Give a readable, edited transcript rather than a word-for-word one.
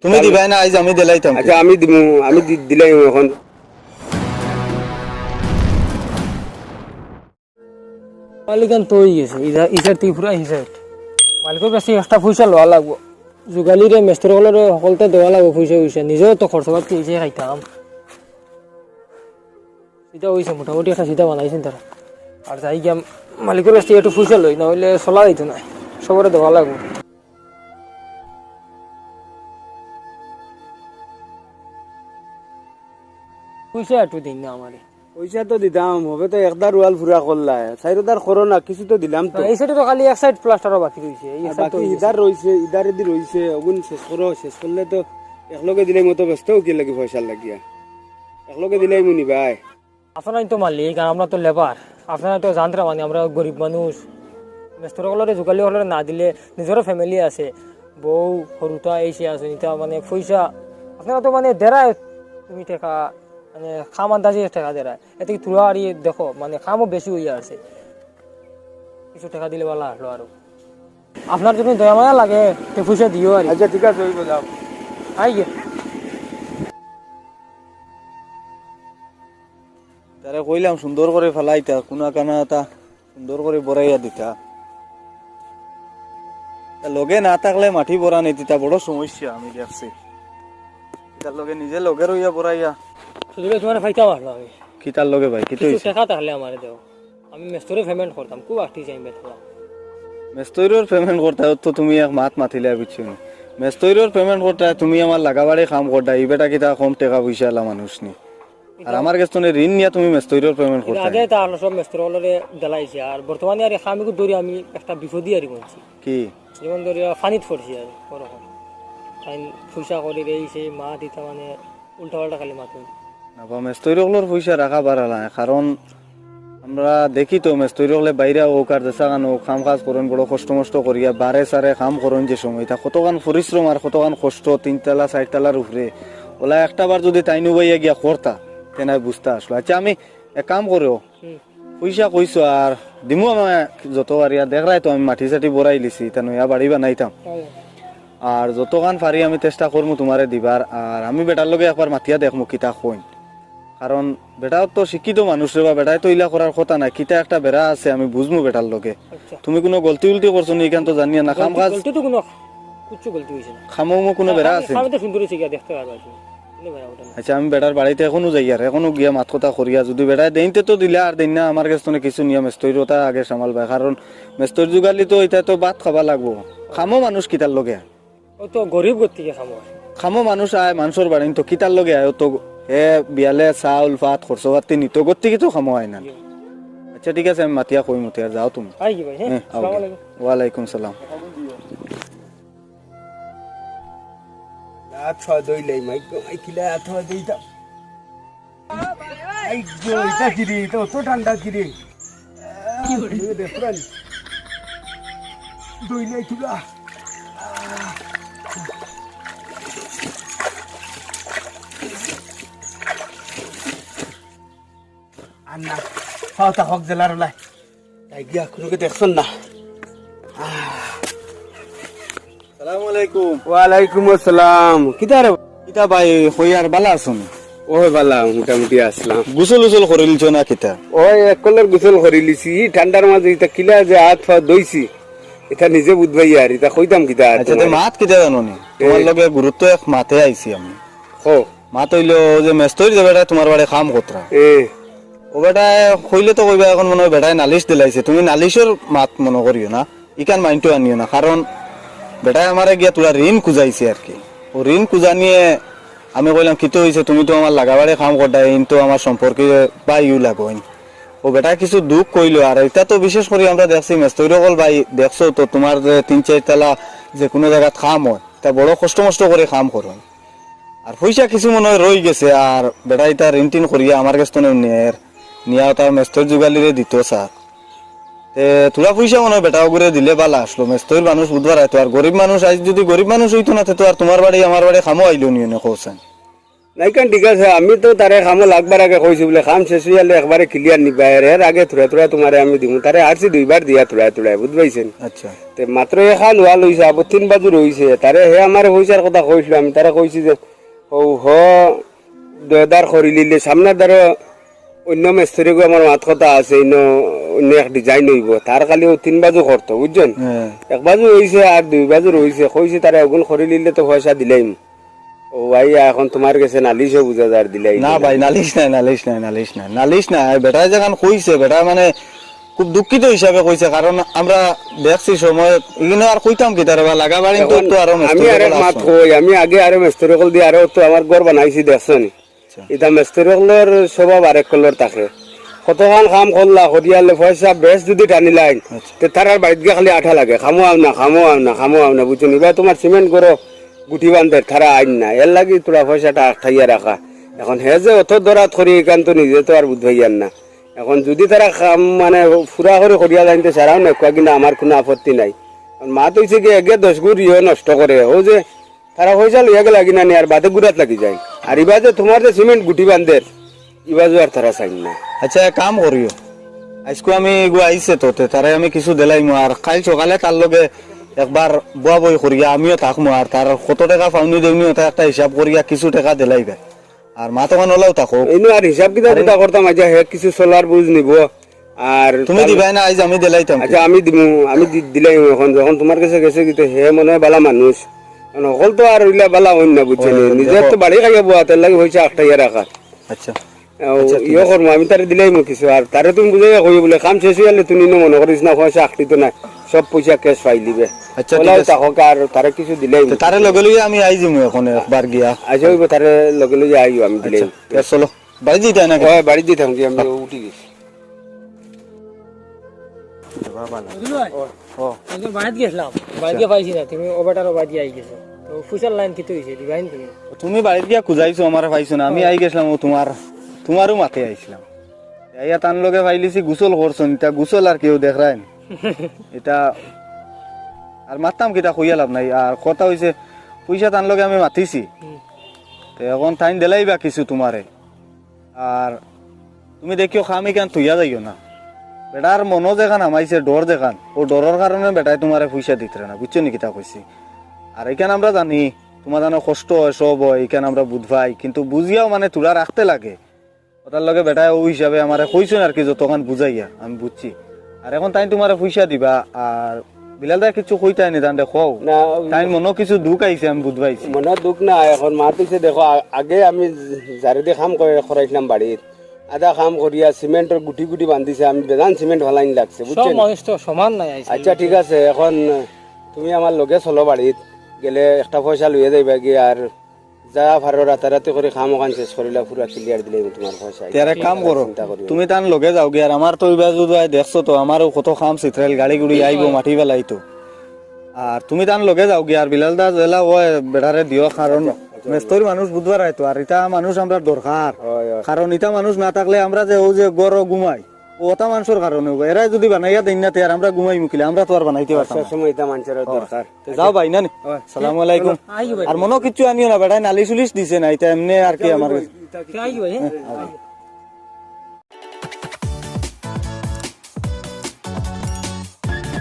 তুমি দিবাই না আজ আমি দিলাইতাম আচ্ছা আমি দিমু আমি দিলাই এখন মালিকান তো হয়ে গেছে ইসার ত্রিপুরা হিসাব মালিকের কাছে একটা পয়সা লওয়া লাগবো যোগালিরে মেস্তরগুলোরে সকলতে দেওয়া লাগবো পয়সা পয়সা নিজেও তো খরচ পাতি এসে খাইতাম সেটা হয়েছে মোটামুটি একটা সিধা বানাইছেন তারা আর যাই গিয়া মালিকের কাছে একটু পয়সা লই না হইলে চলা দিত না সবরে দেওয়া লাগবো পয়সা একটু দিন না আমারে পয়সা তো দিতাম হবে তো একদার ওয়াল পুরা করলাই চাইরদার করো না কিছু তো দিলাম তো এই সাইডে তো খালি এক সাইড প্লাস্টারও বাকি রয়েছে এই আর সাইড তো বাকি ইদার রইছে ইদারে দি রইছে ওগুন শেষ করো শেষ করলে তো একলগে দিলাই মতো ব্যস্ত কি লাগি পয়সা লাগিয়া একলগে দিলাই মুনি ভাই আপনারাই তো মালিক আর আমরা তো লেবার আপনারা তো জানতে মানে আমরা গরিব মানুষ মেস্তরগুলোরে যোগালি হলে না দিলে নিজেরও ফ্যামিলি আছে বউ সৰুতা এই সে আছে এটা মানে পয়সা আপনারা তো মানে দেরায় তুমি টাকা মানে খাম আন্দাজে টাকা দেরায় এতে তুলা আর দেখো মানে খামও বেশি হইয়া আছে কিছু টাকা দিলে ভালো আসলো আরো আপনার যদি দয়া মায়া লাগে তো পয়সা দিও আর আচ্ছা ঠিক আছে হইব যাও আই গে তারে কইলাম সুন্দর করে ফেলাইতা কোনা কানাটা সুন্দর করে বড়াইয়া দিতা তা লগে না থাকলে মাটি বড়া নেই দিতা বড় সমস্যা আমি দেখছি তার লগে নিজে লগে রইয়া বড়াইয়া শুধু তোমার ফাইতাম আসলো আমি কিতার লগে ভাই কিতো কিছু টাকা তাহলে আমার দেও আমি মেস্তরে পেমেন্ট করতাম খুব আটটি চাই বেতলা মেস্তৈরর পেমেন্ট করতে তো তুমি এক মাত মাতিলে বুঝছো মেস্তৈরর পেমেন্ট করতে তুমি আমার লাগাবাড়ি কাম করতা এই বেটা কিতা কম টাকা পয়সা আলা মানুষ নি আর আমার কাছে ঋণ নিয়ে তুমি মেস্তৈরর পেমেন্ট করতে আগে তা হলো সব মেস্তরগুলোরে দেলাইছে আর বর্তমানে আর খামিকে ধরে আমি একটা বিপদই আর বলছি কি যেমন ধরে ফানিত পড়ছি আর ওরকম ফাইন পয়সা করে এই সেই মা দিতা মানে উল্টা পাল্টা খালি মাতুন না মেস্তৈরগুলোর পয়সা রাখা বাড়ালা কারণ আমরা দেখি তো মেস্তৈরগুলো বাইরে ও কার দেশা গান ও কাম কাজ করেন বড় কষ্ট মষ্ট করিয়া বারে সারে কাম করেন যে সময় তা কতগান পরিশ্রম আর কতগান কষ্ট 3 তলা 4 তলার উপরে ওলা একটা বার যদি তাইনু বাইয়া গিয়া করতা তেনাই বুঝতে আসলো আচ্ছা আমি এক কাম করো পয়সা কইছো আর দিমু আমার যত পারিয়া দেখলাই তো আমি মাটি চাটি বড়াই লিছি তা নয়া বাড়ি বানাইতাম আর যতখান পারি আমি চেষ্টা করবো তোমারে দিবার আর আমি বেটার লগে একবার মাতিয়া দেখমু কিতা কইন কারণ বেটাও তো শিক্ষিত মানুষ রে বা বেটাই তো ইলা করার কথা নাই কিতা একটা বেড়া আছে আমি বুঝমু বেটার লগে তুমি কোনো গলতি উল্টি করছো নি এখান তো জানিয়া না কাম কাজ গলতি তো কোনো কিছু গলতি হইছে না খামো কোনো বেড়া আছে আমি তো সুন্দর হইছে গিয়া দেখতে পারবা তুমি বেড়া ওটা আচ্ছা আমি বেটার বাড়িতে এখনো যাই আর এখনো গিয়া মাত কথা করিয়া যদি বেটায় দেইতে তো দিলে আর দেন না আমার কাছে তো কিছু নিয়া মেস্তৈরতা আগে সামালবা কারণ মেস্তৈর যুগালি তো এটা তো ভাত খাবা লাগবো খামো মানুষ কিতার লগে ও তো গরিব গতিকে খামো খামো মানুষ আয় মানুষের বাড়ি তো কিতার লগে আয় তো এ বিয়ালে চাউল ভাত খরচ পাতি নিত গতিকে তো খামো আয় না আচ্ছা ঠিক আছে আমি মাতিয়া কই মতিয়া যাও তুমি আই কি ভাই হ্যাঁ হ্যাঁ, আসসালামু আলাইকুম ওয়ালাইকুম সালাম আচ্ছা দইলাই মাইকিলা আথা দেইতা আই গো এটা কিরে তো তো ঠান্ডা কিরে কি হলো দেখুন দইলাই তুলা আন্না ফাটা হক জেলার লাই তাই গিয়া কোনোকে দেখছন না সালাম আলাইকুম ওয়ালাইকুম আসসালাম কিদারে কিতা ভাই হইয়ার বালা আছুন ওই বালা মোটামুটি আসলাম গুসল উসল করিলছ না কিতা ওই এক কলের গোসল করি লিছি ঠান্ডার মাঝে এটা কিলা যে হাত পা দইছি এটা নিজে বুঝবাই আর এটা কইতাম কিতা আচ্ছা তে মাত কিতা জানোনি তোমার লগে গুরুত্ব এক মাতে আইছি আমি হো মাত হইলো যে মেস্তরি যে বেটা তোমার বাড়ি কাম কতরা এ ও বেটা কইলে তো কইবা এখন মনে হয় বেটায় নালিশ দিলাইছে তুমি নালিশের মাত মনে করিও না ইকান মাইন্ডটো আনিও না কারণ বেটায় আমারে গিয়া তোরা ঋণ খুঁজাইছে আর কি ও ঋণ খুঁজা নিয়ে আমি কইলাম কিতো হয়েছে তুমি তো আমার লাগাবারে কাম করতা ইন তো আমার সম্পর্কে বা ইউ লাগোইন ও বেটা কিছু দুঃখ কইলো আর এটা তো বিশেষ করে আমরা দেখছি মেস্তরি কল ভাই দেখছো তো তোমার যে 3-4 তলা যে কোনো জায়গা কাম হয় তা বড় কষ্ট মষ্ট করে কাম করো আর পয়সা কিছু মনে হয় রয়ে গেছে আর বেটা এটা ঋণ টিন করিয়া আমার কাছে তো নিয়া তার মেস্তর যুগালিরে দিত স্যার তোরা পয়সা মনে হয় বেটা করে দিলে বালা আসলো মেস্তর মানুষ বুধবার আইতো আর গরিব মানুষ আজ যদি গরিব মানুষ হইতো না তো আর তোমার বাড়ি আমার বাড়ি খামো আইলো নিয়ে কোসেন নাই কারণ ঠিক আছে, আমি তো তারে খামো লাগবার আগে কইছি বলে খাম শেষ হয়ে গেলে একবারে ক্লিয়ার নিবা, এর আগে থুড়া থুড়া তোমারে আমি দিব, তারে আরছি 2বার দিয়া থুড়া থুড়াই, বুঝবাইছেন? আচ্ছা তে মাত্র এখান ওয়া লইছে, আবার 3 বাজু রইছে, তারে হে আমার পয়সার কথা কইছিল, আমি তারে কইছি যে ও হ দেদার করি লিলে সামনে ধরো অন্য মিস্ত্রি গো আমার মাত কথা আছে, অন্য এক ডিজাইন হইব, তার খালি ও 3 বাজু করতো, বুঝছেন? হ্যাঁ 1 বাজু হইছে আর 2 বাজু রইছে, কইছি তারে এগুন করি লিলে তো পয়সা দিলাইম। ও ভাই এখন তোমার কাছে নালিশও বুঝা যার দিলাই না ভাই, নালিশ নাই নালিশ নাই নালিশ নাই নালিশ নাই, বেটা যখন কইছে, বেটা মানে খুব দুঃখিত হিসাবে কইছে, কারণ আমরা দেখছি সময় এগুলো আর কইতাম কি তার বা লাগা বাড়ি তো আরো আমি আরেক মাত কই, আমি আগে আরো মিস্ত্রি কল দিয়ে আরো তো আমার ঘর বানাইছি দেখছেন, এটা মিস্ত্রি কলের স্বভাব আরেক কলর থাকে, কতক্ষণ কাম করলা করিয়ালে পয়সা বেশ যদি টানি লাইন তে তার আর বাড়িতে গিয়ে খালি আঠা লাগে, খামো আম না খামো আম না খামো আম না, বুঝছেন? এবার তোমার সিমেন্ট করো গুটি বান্ধে তারা আইন না, এর লাগি তোরা পয়সাটা আঠাইয়া রাখা। এখন হে যে অত দরাত করি এখান তো নিজে তো আর বুঝাইয়ার না, এখন যদি তারা কাম মানে ফুরা করে করিয়া যাইতে সারাও না কিন্তু আমার কোনো আপত্তি নাই। মাত হইছে কি এগে 10 গুণ ইয়ে নষ্ট করে, ও যে তারা পয়সা লইয়া গেলে লাগি না আর বাদে গুড়াত লাগি যায়, আর এবার যে তোমার যে সিমেন্ট গুটি বান্ধের ইবাজু আর তারা চাই না। আচ্ছা এক কাম করিও, আজকে আমি এগু আইছে তো তারে আমি কিছু দিলাইমু, আর কাল সকালে তার লগে একবার বুয়া বই করিয়া আমিও থাকবো, আর তার কত টাকা পাওনি দেউনি ওটা একটা হিসাব করিয়া কিছু টাকা দিলাইবে, আর মা তখন ওলাও থাকো। এই আর হিসাব কিতাব কথা করতাম, আচ্ছা হে কিছু সোলার বুঝ নিব আর তুমি দিবাই না, আজ আমি দিলাইতাম। আচ্ছা আমি দিমু, আমি দিলাই এখন যখন তোমার কাছে গেছে কিন্তু হে মনে হয় বালা মানুষ, সকল তো আর ওইলা বালা হইন না, বুঝছেন? নিজের তো বাড়ি খাইয়া বোয়া, তার লাগে হয়েছে আটটাইয়া রাখা। আচ্ছা ইয়ে করবো আমি তারে দিলাই মো কিছু, আর তারে তুমি বুঝাইয়া কই বলে কাম শেষ হয়ে গেলে তুমি মনে করিস না পয়সা আখটি তো নাই, সব পয়সা ক্যাশ পাই দিবে। আচ্ছা তাহক আর তারে কিছু দিলাই তারে লগে লগে আমি আই যাবো এখন একবার গিয়া। আচ্ছা ওই তারে লগে লগে আইও আমি দিলাই। চলো বাড়ি দিতে না, বাড়ি দিতাম কি আমি উঠি গেছি। বাড়িতে গেছিলাম, বাড়িতে পাইছি না, তুমি ওবাটারও বাড়ি আই গেছো, তো ফুসার লাইন কি হয়েছে দিবাইন তুমি? তুমি বাড়িতে গিয়া খুঁজাইছো, আমার পাইছো না, আমি আই গেছিলাম, ও তোমারও মাঠে আইছিলাম, ইয়া তান লগে পাইলিছি গুসল করছো, এটা গুসল আর কেউ দেখায় এটা আর মারতাম কিটা কইয়া লাভ নাই। আর কথা হইছে পয়সা তান লগে আমি মাতিছি, তো এখন টাইম দিলাইবা কিছু তোমারে, আর তুমি দেখিও খামি কেন থইয়া যাইও না, বেটার মনো যেখান আমাইছে ডর যেখান, ও ডরের কারণে বেটাই তোমারে পয়সা দিতে না, বুঝছো নি কিতা কইছি? আর এখানে আমরা জানি তোমার জানো কষ্ট হয় সব হয়, এখানে আমরা বুঝবাই, কিন্তু বুঝিয়াও মানে তুলা রাখতে লাগে, ওটার লগে বেটায় ও হিসাবে আমার কইছেন আর কি যতক্ষণ বুঝাইয়া আমি বুঝছি। আর এখন তাই তোমার পয়সা দিবা, আর বিলাল দা কিছু কইতাই নি জান দেখো না তাই মনে কিছু দুঃখ আইছে, আমি বুঝবাইছি। মনে দুঃখ না, এখন মাত হইছে দেখো আগে আমি যারে দিয়ে কাম করাইছিলাম বাড়ির, আধা কাম করিয়া সিমেন্টের গুটি গুটি বান্ধিছে, আমি বেজান সিমেন্ট ভালাইন লাগছে, সব বুঝছেন? মানুষ তো সমান নাই আইছে। আচ্ছা ঠিক আছে, এখন তুমি আমার লগে চলো, বাড়িত গেলে একটা পয়সা লইয়া যাইবা কি, আর যা ভালো রাতারাতি করে কাম ওখান শেষ করিলা পুরা ক্লিয়ার দিলে তোমার পয়সা। তার এক কাম করো, তুমি তান লগে যাও গিয়ে, আর আমার তো বাজু দেখছো তো আমারও কত কাম চিত্রাইল গাড়ি গুড়ি আইব মাটি বেলাইতো, আর তুমি তান লগে যাও গিয়ে, আর বিলাল দা জেলা ও বেড়ারে দিও, কারণ মেস্তরি মানুষ বুধবার আইতো, আর ইটা মানুষ আমরা দরকার, কারণ ইটা মানুষ না থাকলে আমরা যে ও যে গড় ঘুমাই ওটা মানুষের কারণে, এরাই যদি বানাইয়া দেন না আর আমরা ঘুমাই মুখিলে, আমরা তো আর বানাইতে পারতাম না। সময় এটা মানুষের দরকার। যাও ভাই না নি, সালামু আলাইকুম। আর মনে কিছু আনিও না বেড়াই নালিশ উলিশ দিছে না, এটা এমনি আর কি আমার আইও ভাই, হ্যাঁ?